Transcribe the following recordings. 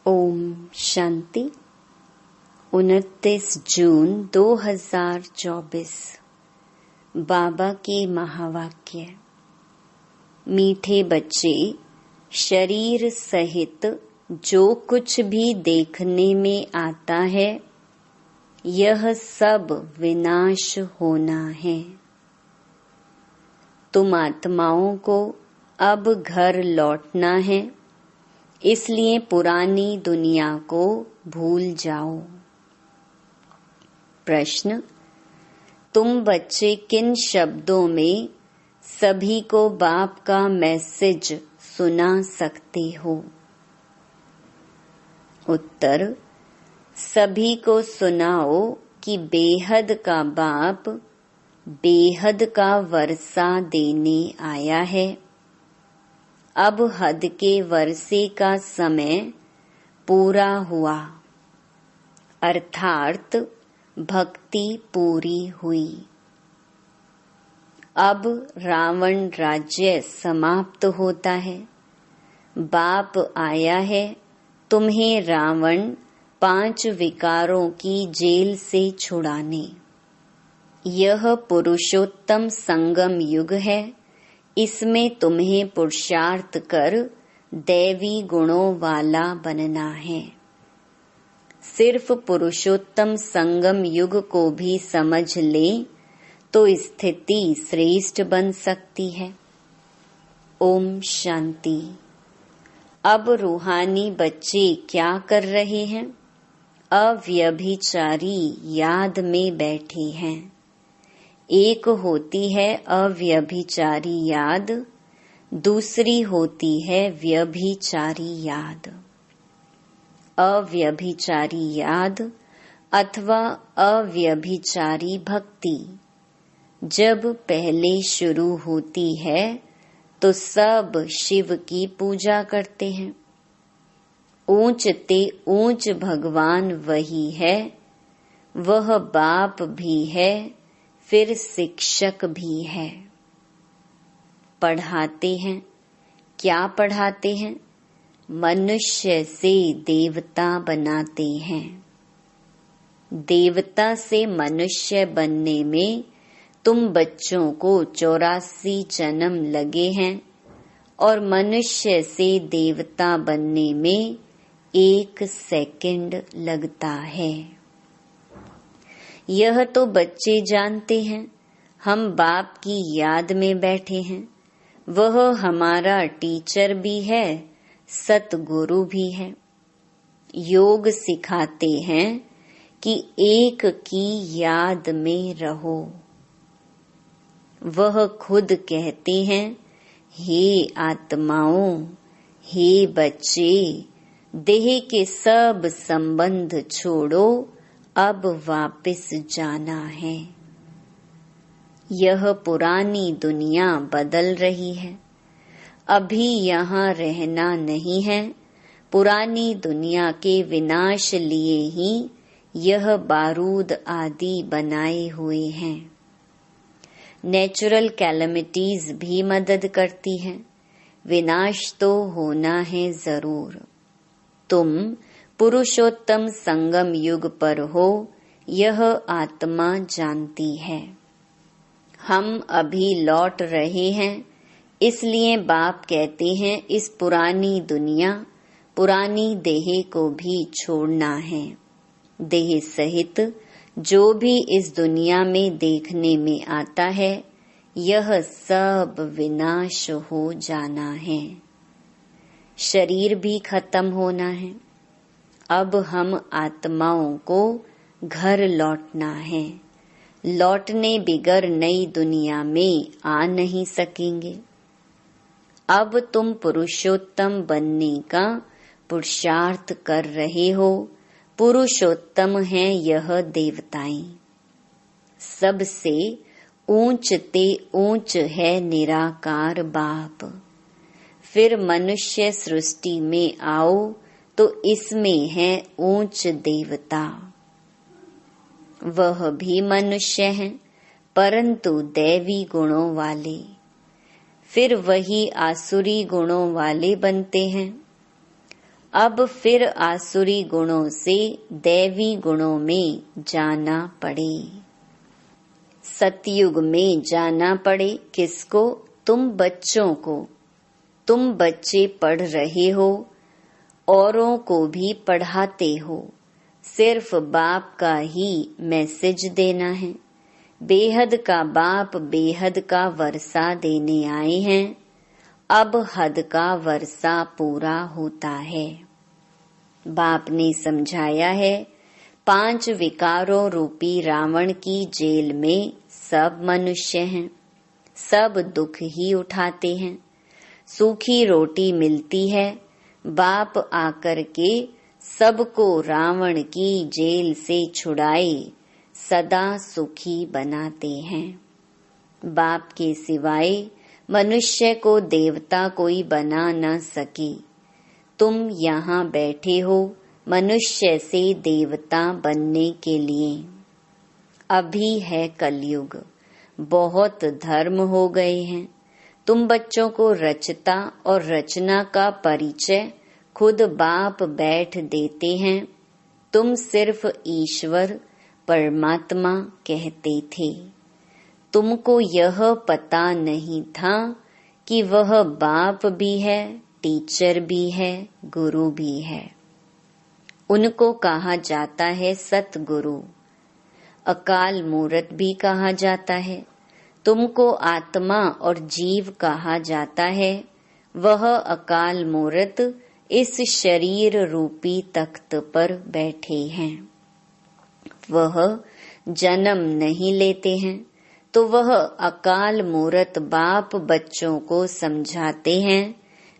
ओम शांति। 29 जून 2024। बाबा के महावाक्य। मीठे बच्चे, शरीर सहित जो कुछ भी देखने में आता है यह सब विनाश होना है। तुम आत्माओं को अब घर लौटना है, इसलिए पुरानी दुनिया को भूल जाओ। प्रश्न: तुम बच्चे किन शब्दों में सभी को बाप का मैसेज सुना सकते हो? उत्तर: सभी को सुनाओ कि बेहद का बाप बेहद का वर्षा देने आया है। अब हद के वर्षे का समय पूरा हुआ, अर्थात भक्ति पूरी हुई। अब रावण राज्य समाप्त होता है। बाप आया है तुम्हें रावण 5 विकारों की जेल से छुड़ाने। यह पुरुषोत्तम संगम युग है। इसमें तुम्हें पुरुषार्थ कर दैवी गुणों वाला बनना है। सिर्फ पुरुषोत्तम संगम युग को भी समझ ले तो स्थिति श्रेष्ठ बन सकती है। ओम शांति। अब रूहानी बच्चे क्या कर रहे हैं? अव्यभिचारी याद में बैठे हैं। एक होती है अव्यभिचारी याद, दूसरी होती है व्यभिचारी याद। अव्यभिचारी याद अथवा अव्यभिचारी भक्ति जब पहले शुरू होती है तो सब शिव की पूजा करते हैं। ऊंच ते ऊंच भगवान वही है, वह बाप भी है, फिर शिक्षक भी है। पढ़ाते हैं। क्या पढ़ाते हैं? मनुष्य से देवता बनाते हैं। देवता से मनुष्य बनने में तुम बच्चों को 84 जन्म लगे हैं और मनुष्य से देवता बनने में 1 सेकंड लगता है। यह तो बच्चे जानते हैं। हम बाप की याद में बैठे हैं। वह हमारा टीचर भी है, सतगुरु भी है। योग सिखाते हैं कि एक की याद में रहो। वह खुद कहते हैं, हे आत्माओं, हे बच्चे, देह के सब संबंध छोड़ो, अब वापस जाना है। यह पुरानी दुनिया बदल रही है। अभी यहाँ रहना नहीं है। पुरानी दुनिया के विनाश लिए ही यह बारूद आदि बनाए हुए हैं। नेचुरल कैलेमिटीज भी मदद करती हैं। विनाश तो होना है जरूर। तुम पुरुषोत्तम संगम युग पर हो, यह आत्मा जानती है। हम अभी लौट रहे हैं, इसलिए बाप कहते हैं इस पुरानी दुनिया, पुरानी देह को भी छोड़ना है। देह सहित जो भी इस दुनिया में देखने में आता है, यह सब विनाश हो जाना है। शरीर भी खत्म होना है। अब हम आत्माओं को घर लौटना है। लौटने बिगर नई दुनिया में आ नहीं सकेंगे। अब तुम पुरुषोत्तम बनने का पुरुषार्थ कर रहे हो। पुरुषोत्तम हैं यह देवताएं। सबसे ऊंच ते ऊंच है निराकार बाप। फिर मनुष्य सृष्टि में आओ तो इसमें है ऊंच देवता। वह भी मनुष्य हैं, परंतु दैवी गुणों वाले। फिर वही आसुरी गुणों वाले बनते हैं। अब फिर आसुरी गुणों से दैवी गुणों में जाना पड़े। सतयुग में जाना पड़े किसको? तुम बच्चों को। तुम बच्चे पढ़ रहे हो, औरों को भी पढ़ाते हो। सिर्फ बाप का ही मैसेज देना है। बेहद का बाप बेहद का वर्षा देने आए हैं। अब हद का वर्षा पूरा होता है। बाप ने समझाया है, 5 विकारों रूपी रावण की जेल में सब मनुष्य हैं। सब दुख ही उठाते हैं। सूखी रोटी मिलती है, बाप आकर के सबको रावण की जेल से छुड़ाए सदा सुखी बनाते हैं। बाप के सिवाय मनुष्य को देवता कोई बना न सके। तुम यहाँ बैठे हो मनुष्य से देवता बनने के लिए। अभी है कलयुग, बहुत धर्म हो गए हैं। तुम बच्चों को रचता और रचना का परिचय खुद बाप बैठ देते हैं। तुम सिर्फ ईश्वर परमात्मा कहते थे। तुमको यह पता नहीं था कि वह बाप भी है, टीचर भी है, गुरु भी है। उनको कहा जाता है सतगुरु, अकाल मूरत भी कहा जाता है। तुमको आत्मा और जीव कहा जाता है। वह अकाल मूरत इस शरीर रूपी तख्त पर बैठे हैं। वह जन्म नहीं लेते हैं, तो वह अकाल मूरत बाप बच्चों को समझाते हैं,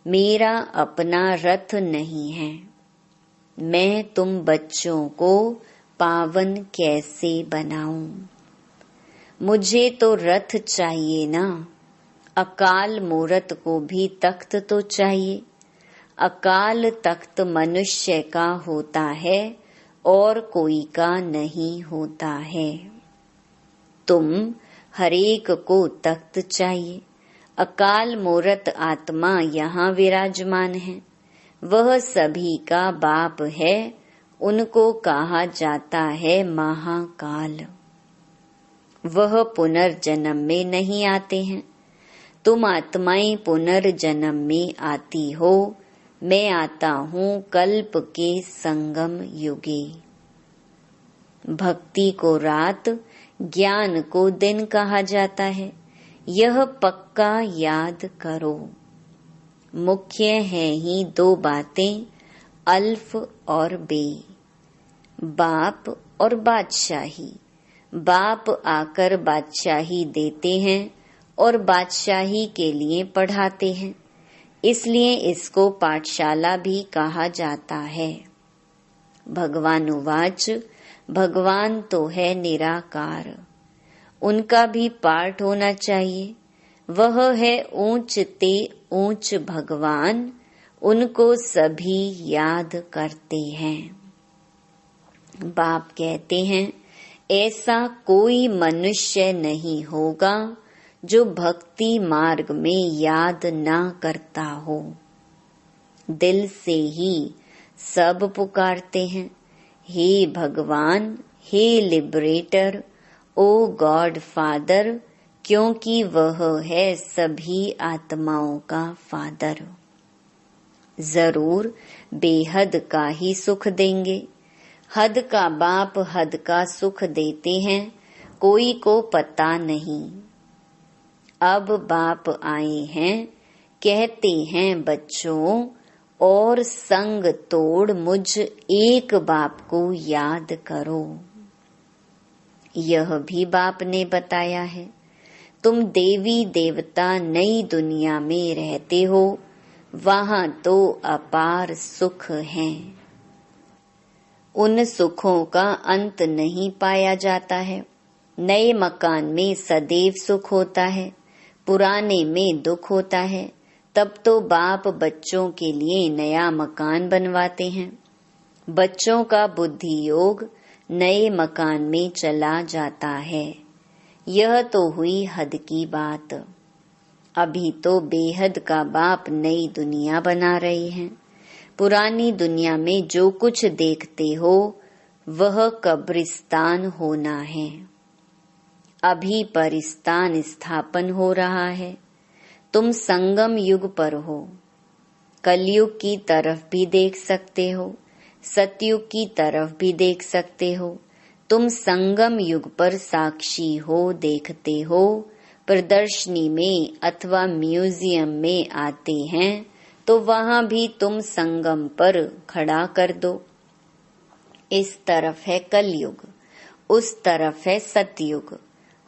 मेरा अपना रथ नहीं है। मैं तुम बच्चों को पावन कैसे बनाऊं? मुझे तो रथ चाहिए ना। अकाल मूरत को भी तख्त तो चाहिए। अकाल तख्त मनुष्य का होता है और कोई का नहीं होता है। तुम हरेक को तख्त चाहिए। अकाल मूरत आत्मा यहाँ विराजमान है। वह सभी का बाप है। उनको कहा जाता है महाकाल। वह पुनर्जन्म में नहीं आते हैं। तुम आत्माएं पुनर्जन्म में आती हो। मैं आता हूँ कल्प के संगम युगे। भक्ति को रात, ज्ञान को दिन कहा जाता है। यह पक्का याद करो। मुख्य है ही 2 बातें, अल्फ और बे, बाप और बादशाही। बाप आकर बादशाही देते हैं और बादशाही के लिए पढ़ाते हैं। इसलिए इसको पाठशाला भी कहा जाता है। भगवान उवाच, भगवान तो है निराकार, उनका भी पाठ होना चाहिए। वह है ऊंच ते ऊंच भगवान, उनको सभी याद करते हैं। बाप कहते हैं, ऐसा कोई मनुष्य नहीं होगा जो भक्ति मार्ग में याद ना करता हो। दिल से ही सब पुकारते हैं, हे भगवान, हे लिबरेटर, ओ गॉड फादर, क्योंकि वह है सभी आत्माओं का फादर। जरूर बेहद का ही सुख देंगे। हद का बाप हद का सुख देते हैं, कोई को पता नहीं। अब बाप आए हैं, कहते हैं बच्चों, और संग तोड़ मुझ एक बाप को याद करो। यह भी बाप ने बताया है। तुम देवी देवता नई दुनिया में रहते हो, वहाँ तो अपार सुख है। उन सुखों का अंत नहीं पाया जाता है। नए मकान में सदैव सुख होता है, पुराने में दुख होता है। तब तो बाप बच्चों के लिए नया मकान बनवाते हैं। बच्चों का बुद्धि योग नए मकान में चला जाता है। यह तो हुई हद की बात। अभी तो बेहद का बाप नई दुनिया बना रहे हैं। पुरानी दुनिया में जो कुछ देखते हो वह कब्रिस्तान होना है। अभी परिस्तान स्थापन हो रहा है। तुम संगम युग पर हो। कलयुग की तरफ भी देख सकते हो, सतयुग की तरफ भी देख सकते हो। तुम संगम युग पर साक्षी हो, देखते हो। प्रदर्शनी में अथवा म्यूजियम में आते हैं तो वहां भी तुम संगम पर खड़ा कर दो। इस तरफ है कलयुग, उस तरफ है सतयुग,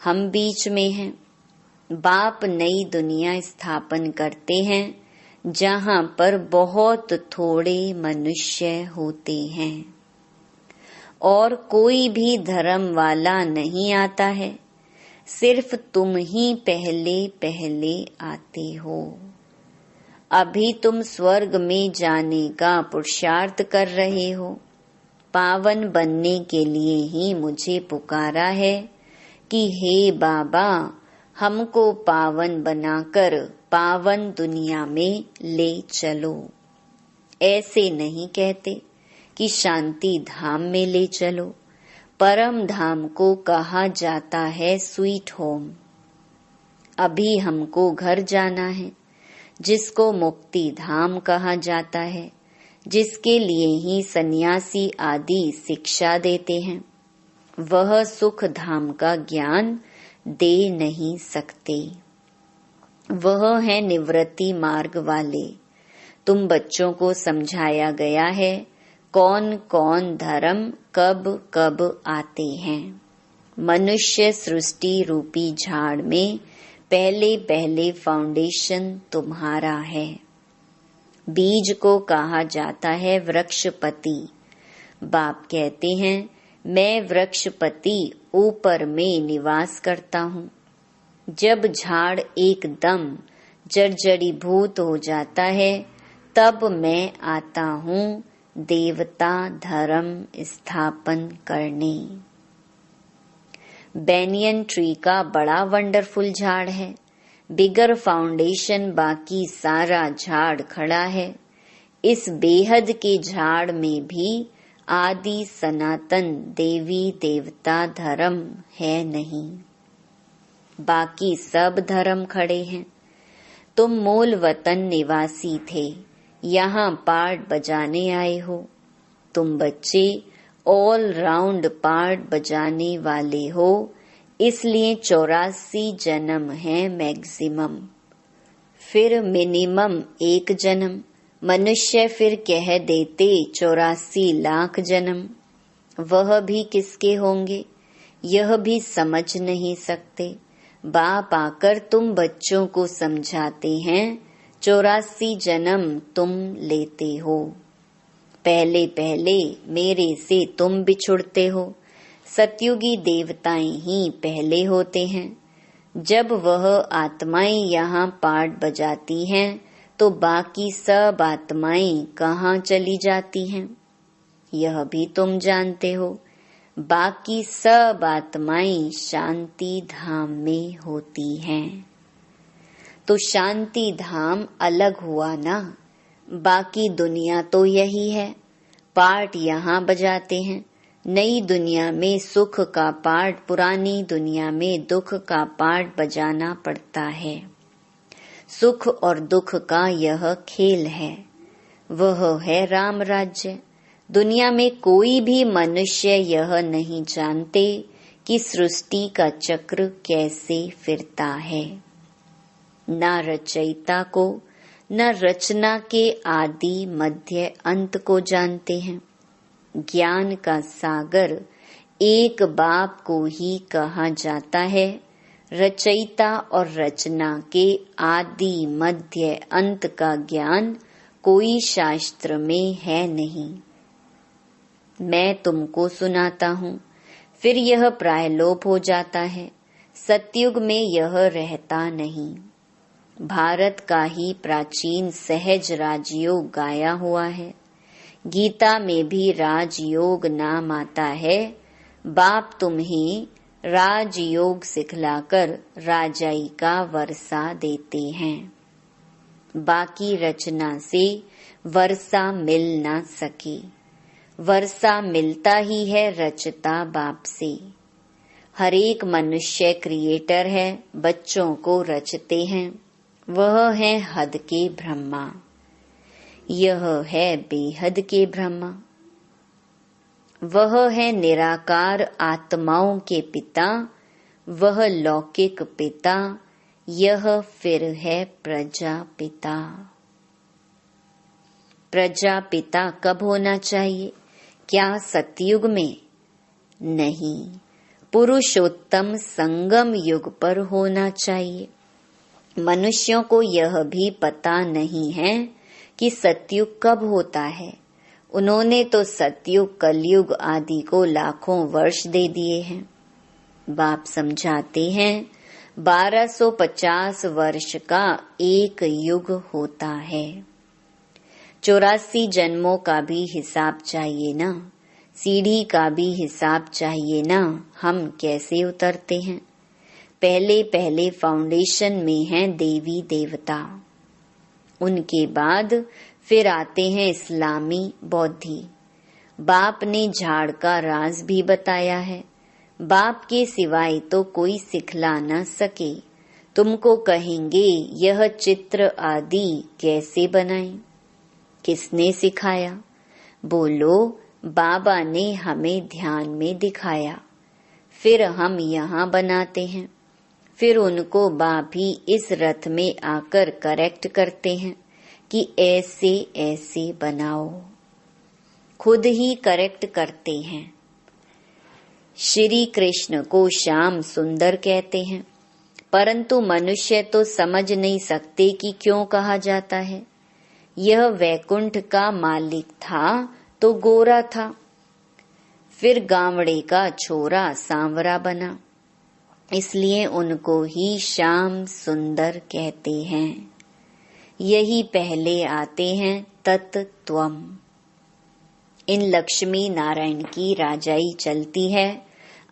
हम बीच में हैं। बाप नई दुनिया स्थापन करते हैं जहां पर बहुत थोड़े मनुष्य होते हैं और कोई भी धर्म वाला नहीं आता है। सिर्फ तुम ही पहले पहले आते हो। अभी तुम स्वर्ग में जाने का पुरुषार्थ कर रहे हो। पावन बनने के लिए ही मुझे पुकारा है कि हे बाबा, हमको पावन बनाकर पावन दुनिया में ले चलो। ऐसे नहीं कहते कि शांति धाम में ले चलो। परम धाम को कहा जाता है स्वीट होम। अभी हमको घर जाना है, जिसको मुक्ति धाम कहा जाता है, जिसके लिए ही सन्यासी आदि शिक्षा देते हैं। वह सुख धाम का ज्ञान दे नहीं सकते। वह है निवृत्ति मार्ग वाले। तुम बच्चों को समझाया गया है कौन कौन धर्म कब कब आते हैं। मनुष्य सृष्टि रूपी झाड़ में पहले पहले फाउंडेशन तुम्हारा है। बीज को कहा जाता है वृक्षपति। बाप कहते हैं मैं वृक्षपति ऊपर में निवास करता हूँ। जब झाड़ एकदम जर्जरीभूत हो जाता है तब मैं आता हूँ देवता धर्म स्थापन करने। बैनियन ट्री का बड़ा वंडरफुल झाड़ है। बिगर फाउंडेशन बाकी सारा झाड़ खड़ा है। इस बेहद के झाड़ में भी आदि सनातन देवी देवता धर्म है नहीं। बाकी सब धर्म खड़े हैं। तुम मूल वतन निवासी थे, यहाँ पार्ट बजाने आए हो। तुम बच्चे ऑल राउंड पार्ट बजाने वाले हो, इसलिए 84 जन्म है मैक्सिमम, फिर मिनिमम 1 जन्म। मनुष्य फिर कह देते 84 लाख जन्म। वह भी किसके होंगे यह भी समझ नहीं सकते। बाप आकर तुम बच्चों को समझाते हैं 84 जन्म तुम लेते हो। पहले पहले मेरे से तुम बिछुड़ते हो। सतयुगी देवताएं ही पहले होते हैं। जब वह आत्माएं यहाँ पार्ट बजाती हैं तो बाकी सब आत्माएं कहाँ चली जाती हैं यह भी तुम जानते हो। बाकी सब आत्माएं शांति धाम में होती हैं। तो शांति धाम अलग हुआ ना। बाकी दुनिया तो यही है, पार्ट यहाँ बजाते हैं। नई दुनिया में सुख का पार्ट, पुरानी दुनिया में दुख का पार्ट बजाना पड़ता है। सुख और दुख का यह खेल है। वह है राम राज्य। दुनिया में कोई भी मनुष्य यह नहीं जानते कि सृष्टि का चक्र कैसे फिरता है। न रचयिता को न रचना के आदि मध्य अंत को जानते हैं। ज्ञान का सागर एक बाप को ही कहा जाता है। रचयिता और रचना के आदि मध्य अंत का ज्ञान कोई शास्त्र में है नहीं। मैं तुमको सुनाता हूँ, फिर यह प्रायलोप हो जाता है। सतयुग में यह रहता नहीं। भारत का ही प्राचीन सहज राजयोग गाया हुआ है। गीता में भी राजयोग नाम आता है। बाप तुम्हें राजयोग सिखलाकर राजाई का वर्षा देते हैं। बाकी रचना से वर्षा मिल ना सके। वर्षा मिलता ही है रचता बाप से। हर एक मनुष्य क्रिएटर है, बच्चों को रचते हैं। वह है हद के ब्रह्मा, यह है बेहद के ब्रह्मा। वह है निराकार आत्माओं के पिता, वह लौकिक पिता, यह फिर है प्रजापिता। प्रजापिता कब होना चाहिए? क्या सतयुग में? नहीं, पुरुषोत्तम संगम युग पर होना चाहिए। मनुष्यों को यह भी पता नहीं है कि सतयुग कब होता है। उन्होंने तो सतयुग, कलयुग आदि को लाखों वर्ष दे दिए हैं। बाप समझाते हैं 1250 वर्ष का एक युग होता है। 84 जन्मों का भी हिसाब चाहिए ना, सीढ़ी का भी हिसाब चाहिए ना। हम कैसे उतरते हैं? पहले पहले फाउंडेशन में हैं देवी देवता, उनके बाद फिर आते हैं इस्लामी बौद्धि। बाप ने झाड़ का राज भी बताया है। बाप के सिवाय तो कोई सिखला न सके। तुमको कहेंगे यह चित्र आदि कैसे बनाएं? किसने सिखाया? बोलो, बाबा ने हमें ध्यान में दिखाया। फिर हम यहाँ बनाते हैं। फिर उनको बाप ही इस रथ में आकर करेक्ट करते हैं कि ऐसे ऐसे बनाओ। खुद ही करेक्ट करते हैं। श्री कृष्ण को श्याम सुंदर कहते हैं, परंतु मनुष्य तो समझ नहीं सकते कि क्यों कहा जाता है। यह वैकुंठ का मालिक था तो गोरा था, फिर गावड़े का छोरा सांवरा बना, इसलिए उनको ही श्याम सुंदर कहते हैं। यही पहले आते हैं तत्त्वम। इन लक्ष्मी नारायण की राजाई चलती है।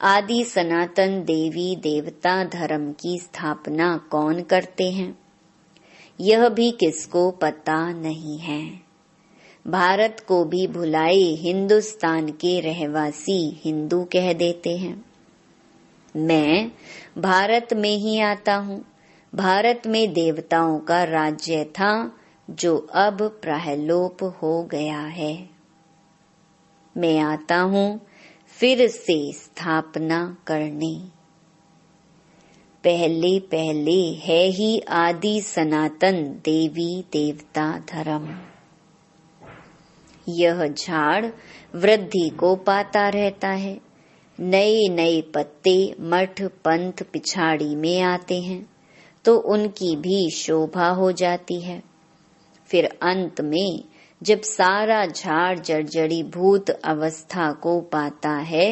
आदि सनातन देवी देवता धर्म की स्थापना कौन करते हैं, यह भी किसको पता नहीं है। भारत को भी भुलाए हिंदुस्तान के रहवासी हिंदू कह देते हैं। मैं भारत में ही आता हूँ। भारत में देवताओं का राज्य था जो अब प्रहलोप हो गया है। मैं आता हूँ फिर से स्थापना करने। पहले पहले है ही आदि सनातन देवी देवता धर्म। यह झाड़ वृद्धि को पाता रहता है। नए नए पत्ते मठ पंथ पिछाड़ी में आते हैं तो उनकी भी शोभा हो जाती है। फिर अंत में जब सारा झाड़ जर्जरी भूत अवस्था को पाता है,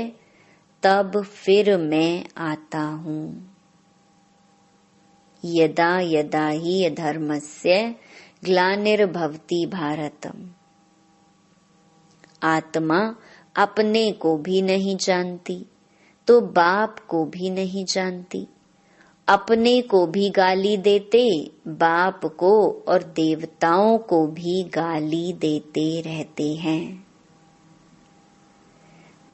तब फिर मैं आता हूँ। यदा यदा ही धर्मस्य ग्लानिर्भवति भारतम। आत्मा अपने को भी नहीं जानती तो बाप को भी नहीं जानती। अपने को भी गाली देते, बाप को और देवताओं को भी गाली देते रहते हैं।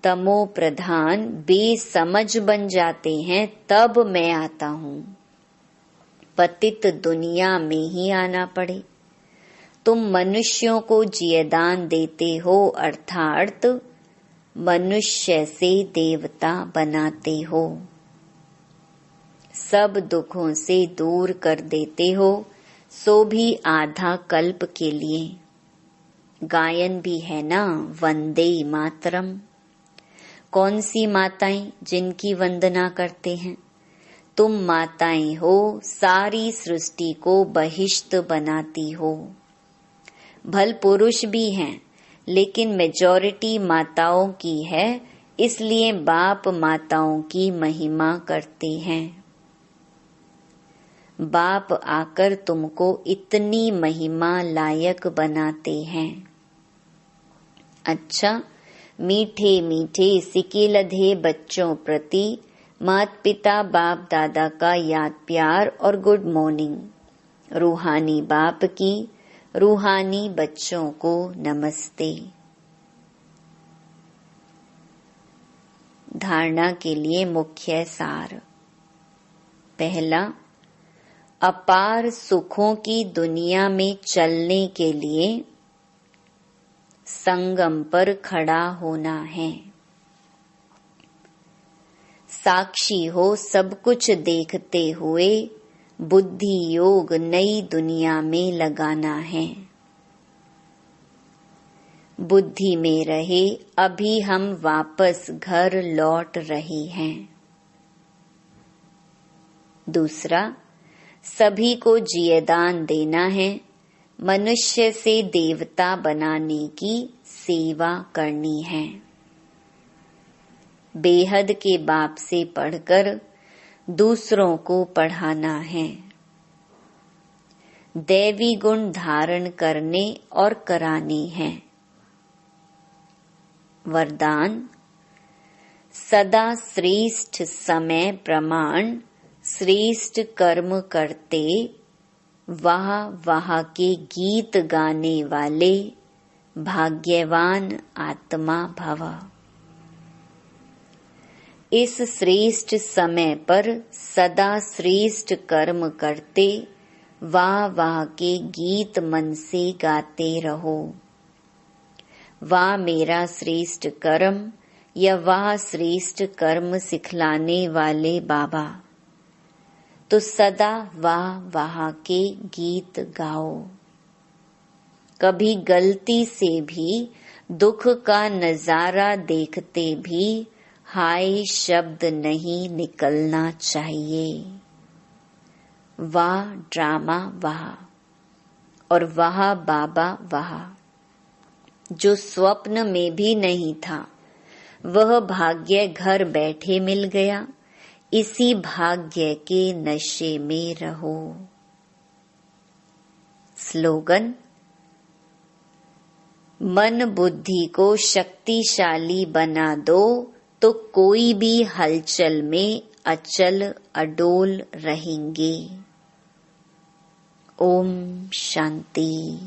तमो प्रधान बेसमझ बन जाते हैं, तब मैं आता हूँ। पतित दुनिया में ही आना पड़े। तुम मनुष्यों को जियदान देते हो, अर्थात मनुष्य से देवता बनाते हो। सब दुखों से दूर कर देते हो, सो भी आधा कल्प के लिए। गायन भी है ना, वंदे मातरम। कौन सी माताएं जिनकी वंदना करते हैं? तुम माताएं हो, सारी सृष्टि को बहिष्ट बनाती हो। भल पुरुष भी हैं, लेकिन मेजॉरिटी माताओं की है, इसलिए बाप माताओं की महिमा करते हैं। बाप आकर तुमको इतनी महिमा लायक बनाते हैं। अच्छा, मीठे मीठे सिकिलधे बच्चों प्रति माता पिता बाप दादा का याद प्यार और गुड मॉर्निंग। रूहानी बाप की, रूहानी बच्चों को नमस्ते। धारणा के लिए मुख्य सार। पहला, अपार सुखों की दुनिया में चलने के लिए संगम पर खड़ा होना है। साक्षी हो सब कुछ देखते हुए बुद्धि योग नई दुनिया में लगाना है। बुद्धि में रहे अभी हम वापस घर लौट रहे हैं। दूसरा, सभी को जियेदान देना है। मनुष्य से देवता बनाने की सेवा करनी है। बेहद के बाप से पढ़कर दूसरों को पढ़ाना है। दैवी गुण धारण करने और कराने हैं। वरदान, सदा श्रेष्ठ समय प्रमाण श्रेष्ठ कर्म करते वाह वाह के गीत गाने वाले भाग्यवान आत्मा भव। इस श्रेष्ठ समय पर सदा श्रेष्ठ कर्म करते वाह वाह के गीत मन से गाते रहो। वाह मेरा श्रेष्ठ कर्म या वाह श्रेष्ठ कर्म सिखलाने वाले बाबा, तो सदा वाह वाह के गीत गाओ। कभी गलती से भी दुख का नजारा देखते भी हाय शब्द नहीं निकलना चाहिए। वाह ड्रामा वाह और वाह बाबा वाह। जो स्वप्न में भी नहीं था वह भाग्य घर बैठे मिल गया। इसी भाग्य के नशे में रहो। स्लोगन, मन बुद्धि को शक्तिशाली बना दो तो कोई भी हलचल में अचल अडोल रहेंगे। ओम शांति।